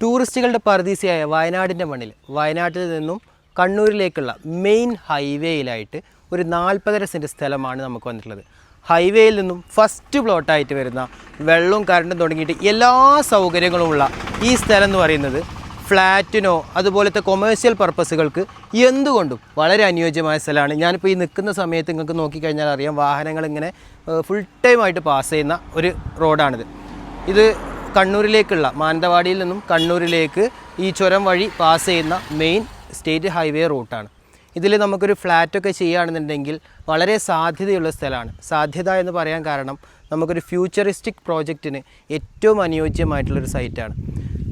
ടൂറിസ്റ്റുകളുടെ പറുദീസയായ വയനാടിൻ്റെ മണ്ണിൽ വയനാട്ടിൽ നിന്നും കണ്ണൂരിലേക്കുള്ള മെയിൻ ഹൈവേയിലായിട്ട് ഒരു 40.5 സെൻറ്റ് സ്ഥലമാണ് നമുക്ക് വന്നിട്ടുള്ളത്. ഹൈവേയിൽ നിന്നും ഫസ്റ്റ് പ്ലോട്ടായിട്ട് വരുന്ന വെള്ളവും കറണ്ടും തുടങ്ങിയിട്ട് എല്ലാ സൗകര്യങ്ങളുമുള്ള ഈ സ്ഥലം എന്ന് പറയുന്നത് ഫ്ലാറ്റിനോ അതുപോലത്തെ കൊമേഴ്സ്യൽ പർപ്പസുകൾക്ക് എന്തുകൊണ്ടും വളരെ അനുയോജ്യമായ സ്ഥലമാണ്. ഞാനിപ്പോൾ ഈ നിൽക്കുന്ന സമയത്ത് നിങ്ങൾക്ക് നോക്കിക്കഴിഞ്ഞാൽ അറിയാം, വാഹനങ്ങൾ ഇങ്ങനെ ഫുൾ ടൈമായിട്ട് പാസ് ചെയ്യുന്ന ഒരു റോഡാണിത്. ഇത് കണ്ണൂരിലേക്കുള്ള മാനന്തവാടിയിൽ നിന്നും കണ്ണൂരിലേക്ക് ഈ ചുരം വഴി പാസ് ചെയ്യുന്ന മെയിൻ സ്റ്റേറ്റ് ഹൈവേ റൂട്ടാണ്. ഇതിൽ നമുക്കൊരു ഫ്ലാറ്റൊക്കെ ചെയ്യുകയാണെന്നുണ്ടെങ്കിൽ വളരെ സാധ്യതയുള്ള സ്ഥലമാണ്. സാധ്യത എന്ന് പറയാൻ കാരണം നമുക്കൊരു ഫ്യൂച്ചറിസ്റ്റിക് പ്രോജക്റ്റിന് ഏറ്റവും അനുയോജ്യമായിട്ടുള്ളൊരു സൈറ്റാണ്.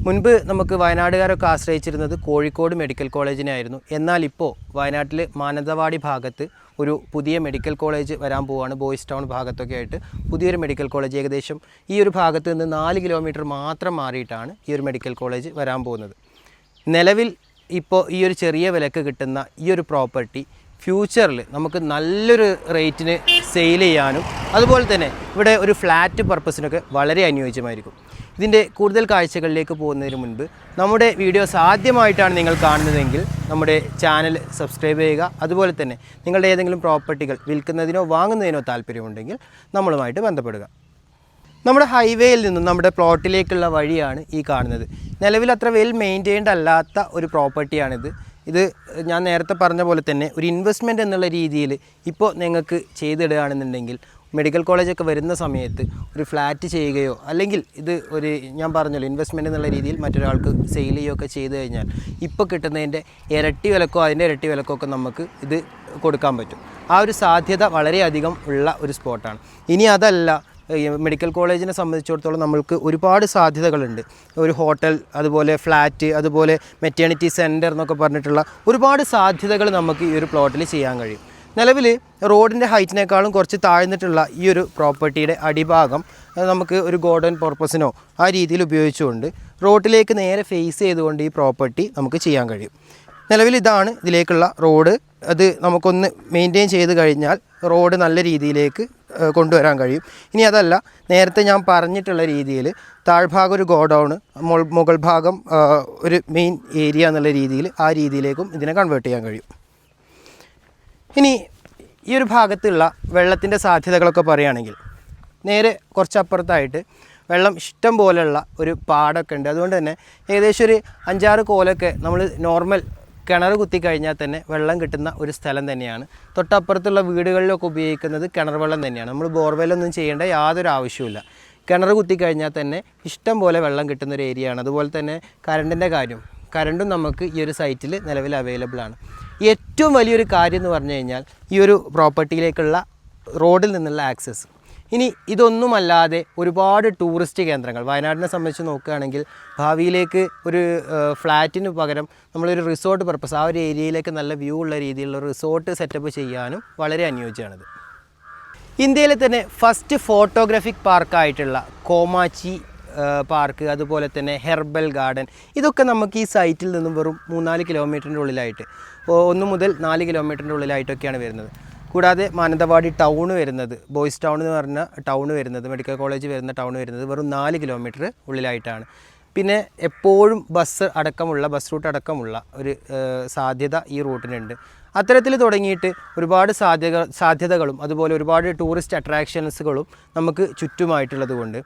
മുൻപ് നമുക്ക് വയനാടുകാരൊക്കെ ആശ്രയിച്ചിരുന്നത് കോഴിക്കോട് മെഡിക്കൽ കോളേജിനായിരുന്നു. എന്നാൽ ഇപ്പോൾ വയനാട്ടിൽ മാനന്തവാടി ഭാഗത്ത് ഒരു പുതിയ മെഡിക്കൽ കോളേജ് വരാൻ പോവുകയാണ്. ബോയ്സ് ടൗൺ ഭാഗത്തൊക്കെ ആയിട്ട് പുതിയൊരു മെഡിക്കൽ കോളേജ് ഏകദേശം ഈ ഒരു ഭാഗത്ത് നിന്ന് 4 കിലോമീറ്റർ മാത്രം മാറിയിട്ടാണ് ഈ ഒരു മെഡിക്കൽ കോളേജ് വരാൻ പോകുന്നത്. നിലവിൽ ഇപ്പോൾ ഈ ഒരു ചെറിയ വിലക്ക് കിട്ടുന്ന ഈ ഒരു പ്രോപ്പർട്ടി ഫ്യൂച്ചറിൽ നമുക്ക് നല്ലൊരു റേറ്റിന് സെയിൽ ചെയ്യാനും അതുപോലെ തന്നെ ഇവിടെ ഒരു ഫ്ലാറ്റ് പർപ്പസിനൊക്കെ വളരെ അനുയോജ്യമായിരിക്കും. ഇതിൻ്റെ കൂടുതൽ കാഴ്ചകളിലേക്ക് പോകുന്നതിന് മുൻപ് നമ്മുടെ വീഡിയോസ് ആദ്യമായിട്ടാണ് നിങ്ങൾ കാണുന്നതെങ്കിൽ നമ്മുടെ ചാനൽ സബ്സ്ക്രൈബ് ചെയ്യുക. അതുപോലെ തന്നെ നിങ്ങളുടെ ഏതെങ്കിലും പ്രോപ്പർട്ടികൾ വിൽക്കുന്നതിനോ വാങ്ങുന്നതിനോ താല്പര്യമുണ്ടെങ്കിൽ നമ്മളുമായിട്ട് ബന്ധപ്പെടുക. നമ്മുടെ ഹൈവേയിൽ നിന്നും നമ്മുടെ പ്ലോട്ടിലേക്കുള്ള വഴിയാണ് ഈ കാണുന്നത്. നിലവിൽ അത്ര വെൽ മെയിൻറ്റെയിൻഡ് അല്ലാത്ത ഒരു പ്രോപ്പർട്ടിയാണിത്. ഇത് ഞാൻ നേരത്തെ പറഞ്ഞ പോലെ തന്നെ ഒരു ഇൻവെസ്റ്റ്മെൻറ്റ് എന്നുള്ള രീതിയിൽ ഇപ്പോൾ നിങ്ങൾക്ക് ചെയ്തിടുകയാണെന്നുണ്ടെങ്കിൽ മെഡിക്കൽ കോളേജൊക്കെ വരുന്ന സമയത്ത് ഒരു ഫ്ലാറ്റ് ചെയ്യുകയോ അല്ലെങ്കിൽ ഇത് ഒരു ഞാൻ പറഞ്ഞല്ലോ ഇൻവെസ്റ്റ്മെൻറ്റ് എന്നുള്ള രീതിയിൽ മറ്റൊരാൾക്ക് സെയിൽ ചെയ്യുകയൊക്കെ ചെയ്ത് കഴിഞ്ഞാൽ ഇപ്പോൾ കിട്ടുന്നതിൻ്റെ ഇരട്ടി വിലക്കോ അതിൻ്റെ ഇരട്ടി വിലക്കോ ഒക്കെ നമുക്ക് ഇത് കൊടുക്കാൻ പറ്റും. ആ ഒരു സാധ്യത വളരെയധികം ഉള്ള ഒരു സ്പോട്ടാണ്. ഇനി അതല്ല, മെഡിക്കൽ കോളേജിനെ സംബന്ധിച്ചിടത്തോളം നമ്മൾക്ക് ഒരുപാട് സാധ്യതകളുണ്ട്. ഒരു ഹോട്ടൽ, അതുപോലെ ഫ്ലാറ്റ്, അതുപോലെ മെറ്റേണിറ്റി സെൻറ്റർ എന്നൊക്കെ പറഞ്ഞിട്ടുള്ള ഒരുപാട് സാധ്യതകൾ നമുക്ക് ഈ ഒരു പ്ലോട്ടിൽ ചെയ്യാൻ കഴിയും. നിലവിൽ റോഡിൻ്റെ ഹൈറ്റിനേക്കാളും കുറച്ച് താഴ്ന്നിട്ടുള്ള ഈ ഒരു പ്രോപ്പർട്ടിയുടെ അടിഭാഗം നമുക്ക് ഒരു ഗോഡൻ പർപ്പസിനോ ആ രീതിയിൽ ഉപയോഗിച്ചുകൊണ്ട് റോഡിലേക്ക് നേരെ ഫേസ് ചെയ്തുകൊണ്ട് ഈ പ്രോപ്പർട്ടി നമുക്ക് ചെയ്യാൻ കഴിയും. നിലവിൽ ഇതാണ് ഇതിലേക്കുള്ള റോഡ്. അത് നമുക്കൊന്ന് മെയിൻറ്റെയിൻ ചെയ്ത് കഴിഞ്ഞാൽ റോഡ് നല്ല രീതിയിലേക്ക് കൊണ്ടുവരാൻ കഴിയും. ഇനി അതല്ല, നേരത്തെ ഞാൻ പറഞ്ഞിട്ടുള്ള രീതിയിൽ താഴ്ഭാഗം ഒരു ഗോഡൗൺ, മുകൾ ഭാഗം ഒരു മെയിൻ ഏരിയ എന്നുള്ള രീതിയിൽ ആ രീതിയിലേക്കും ഇതിനെ കൺവേർട്ട് ചെയ്യാൻ കഴിയും. ഇനി ഈ ഒരു ഭാഗത്തുള്ള വെള്ളത്തിൻ്റെ സാധ്യതകളൊക്കെ പറയുകയാണെങ്കിൽ നേരെ കുറച്ചപ്പുറത്തായിട്ട് വെള്ളം ഇഷ്ടം പോലെയുള്ള ഒരു പാടമൊക്കെ ഉണ്ട്. അതുകൊണ്ട് തന്നെ ഏകദേശം ഒരു 5-6 കോലൊക്കെ നമ്മൾ നോർമൽ കിണർ കുത്തിക്കഴിഞ്ഞാൽ തന്നെ വെള്ളം കിട്ടുന്ന ഒരു സ്ഥലം തന്നെയാണ്. തൊട്ടപ്പുറത്തുള്ള വീടുകളിലൊക്കെ ഉപയോഗിക്കുന്നത് കിണർ വെള്ളം തന്നെയാണ്. നമ്മൾ ബോർവെല്ലൊന്നും ചെയ്യേണ്ട യാതൊരു ആവശ്യമില്ല. കിണർ കുത്തിക്കഴിഞ്ഞാൽ തന്നെ ഇഷ്ടം പോലെ വെള്ളം കിട്ടുന്ന ഒരു ഏരിയയാണ്. അതുപോലെ തന്നെ കറണ്ടിൻ്റെ കാര്യം, കറണ്ടും നമുക്ക് ഈ ഒരു സൈറ്റിൽ നിലവിൽ അവൈലബിൾ ആണ്. ഏറ്റവും വലിയൊരു കാര്യം എന്ന് പറഞ്ഞു കഴിഞ്ഞാൽ ഈ ഒരു പ്രോപ്പർട്ടിയിലേക്കുള്ള റോഡിൽ നിന്നുള്ള ആക്സസ്. ഇനി ഇതൊന്നുമല്ലാതെ ഒരുപാട് ടൂറിസ്റ്റ് കേന്ദ്രങ്ങൾ വയനാടിനെ സംബന്ധിച്ച് നോക്കുകയാണെങ്കിൽ ഭാവിയിലേക്ക് ഒരു ഫ്ലാറ്റിന് പകരം നമ്മളൊരു റിസോർട്ട് പർപ്പസ്, ആ ഒരു ഏരിയയിലേക്ക് നല്ല വ്യൂ ഉള്ള രീതിയിലുള്ള റിസോർട്ട് സെറ്റപ്പ് ചെയ്യാനും വളരെ അനുയോജ്യമാണിത്. ഇന്ത്യയിലെ തന്നെ ഫസ്റ്റ് ഫോട്ടോഗ്രാഫിക് പാർക്കായിട്ടുള്ള കോമാച്ചി പാർക്ക്, അതുപോലെ തന്നെ ഹെർബൽ ഗാർഡൻ, ഇതൊക്കെ നമുക്ക് ഈ സൈറ്റിൽ നിന്നും വെറും 3-4 കിലോമീറ്ററിൻ്റെ ഉള്ളിലായിട്ട് 1 മുതൽ 4 കിലോമീറ്ററിൻ്റെ ഉള്ളിലായിട്ടൊക്കെയാണ് വരുന്നത്. കൂടാതെ മാനന്തവാടി ടൗൺ വരുന്നത്, ബോയ്സ് ടൗൺ എന്ന് പറഞ്ഞ ടൗൺ വരുന്നത്, മെഡിക്കൽ കോളേജ് വരുന്ന ടൗൺ വരുന്നത് വെറും 4 കിലോമീറ്റർ ഉള്ളിലായിട്ടാണ്. പിന്നെ എപ്പോഴും ബസ് റൂട്ട് അടക്കമുള്ള ഒരു സാധ്യത ഈ റൂട്ടിനുണ്ട്. അത്തരത്തിൽ തുടങ്ങിയിട്ട് ഒരുപാട് സാധ്യതകളും അതുപോലെ ഒരുപാട് ടൂറിസ്റ്റ് അട്രാക്ഷൻസുകളും നമുക്ക് ചുറ്റുമായിട്ടുള്ളത് കൊണ്ട്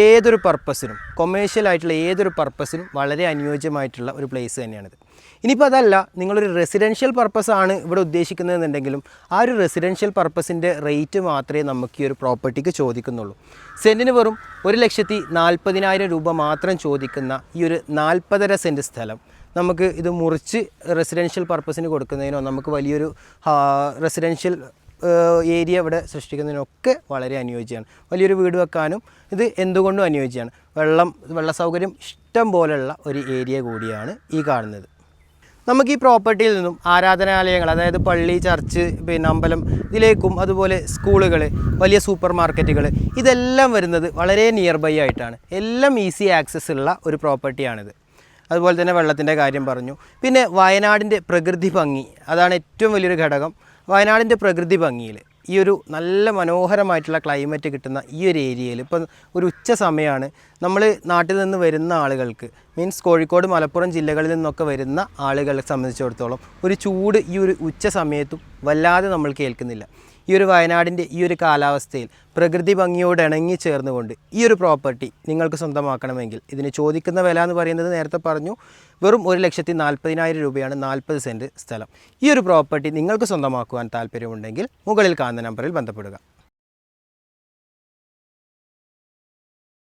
ഏതൊരു പർപ്പസിനും, കൊമേഴ്ഷ്യൽ ആയിട്ടുള്ള ഏതൊരു പർപ്പസിനും വളരെ അനുയോജ്യമായിട്ടുള്ള ഒരു പ്ലേസ് തന്നെയാണിത്. ഇനിയിപ്പോൾ അതല്ല, നിങ്ങളൊരു റെസിഡൻഷ്യൽ പർപ്പസാണ് ഇവിടെ ഉദ്ദേശിക്കുന്നതെന്നുണ്ടെങ്കിലും ആ ഒരു റെസിഡൻഷ്യൽ പർപ്പസിൻ്റെ റേറ്റ് മാത്രമേ നമുക്ക് ഈ ഒരു പ്രോപ്പർട്ടിക്ക് ചോദിക്കുന്നുള്ളൂ. സെൻറ്റിന് വെറും 1,40,000 രൂപ മാത്രം ചോദിക്കുന്ന ഈ ഒരു 40.5 സെൻറ്റ് സ്ഥലം നമുക്ക് ഇത് മുറിച്ച് റെസിഡൻഷ്യൽ പർപ്പസിന് കൊടുക്കുന്നതിനോ നമുക്ക് വലിയൊരു റെസിഡൻഷ്യൽ ഏരിയ ഇവിടെ സൃഷ്ടിക്കുന്നതിനൊക്കെ വളരെ അനുയോജ്യമാണ്. വലിയൊരു വീട് വെക്കാനും ഇത് എന്തുകൊണ്ടും അനുയോജ്യമാണ്. വെള്ള സൗകര്യം ഇഷ്ടം പോലെയുള്ള ഒരു ഏരിയ കൂടിയാണ് ഈ കാണുന്നത്. നമുക്ക് ഈ പ്രോപ്പർട്ടിയിൽ നിന്നും ആരാധനാലയങ്ങൾ, അതായത് പള്ളി, ചർച്ച്, പിന്നെ അമ്പലം, ഇതിലേക്കും അതുപോലെ സ്കൂളുകൾ, വലിയ സൂപ്പർ മാർക്കറ്റുകൾ, ഇതെല്ലാം വരുന്നത് വളരെ നിയർ ബൈ ആയിട്ടാണ്. എല്ലാം ഈസി ആക്സസ് ഉള്ള ഒരു പ്രോപ്പർട്ടിയാണിത്. അതുപോലെ തന്നെ വെള്ളത്തിൻ്റെ കാര്യം പറഞ്ഞു. പിന്നെ വയനാടിൻ്റെ പ്രകൃതി ഭംഗി, അതാണ് ഏറ്റവും വലിയൊരു ഘടകം. വയനാടിൻ്റെ പ്രകൃതി ഭംഗിയിൽ ഈ ഒരു നല്ല മനോഹരമായിട്ടുള്ള ക്ലൈമറ്റ് കിട്ടുന്ന ഈ ഒരു ഏരിയയിൽ ഇപ്പം ഒരു ഉച്ച സമയമാണ്. നമ്മൾ നാട്ടിൽ നിന്ന് വരുന്ന ആളുകൾക്ക് മീൻസ് കോഴിക്കോട് മലപ്പുറം ജില്ലകളിൽ നിന്നൊക്കെ വരുന്ന ആളുകളെ സംബന്ധിച്ചിടത്തോളം ഒരു ചൂട് ഈ ഒരു ഉച്ച സമയത്തും വല്ലാതെ നമ്മൾ കേൾക്കുന്നില്ല. ഈ ഒരു വയനാടിൻ്റെ ഈ ഒരു കാലാവസ്ഥയിൽ പ്രകൃതി ഭംഗിയോട് ഇണങ്ങി ചേർന്നുകൊണ്ട് ഈ ഒരു പ്രോപ്പർട്ടി നിങ്ങൾക്ക് സ്വന്തമാക്കണമെങ്കിൽ ഇതിന് ചോദിക്കുന്ന വില എന്ന് പറയുന്നത് നേരത്തെ പറഞ്ഞു വെറും 1,40,000 രൂപയാണ് 40 സെൻറ്റ് സ്ഥലം. ഈ ഒരു പ്രോപ്പർട്ടി നിങ്ങൾക്ക് സ്വന്തമാക്കുവാൻ താല്പര്യമുണ്ടെങ്കിൽ മുകളിൽ കാണുന്ന നമ്പറിൽ ബന്ധപ്പെടുക.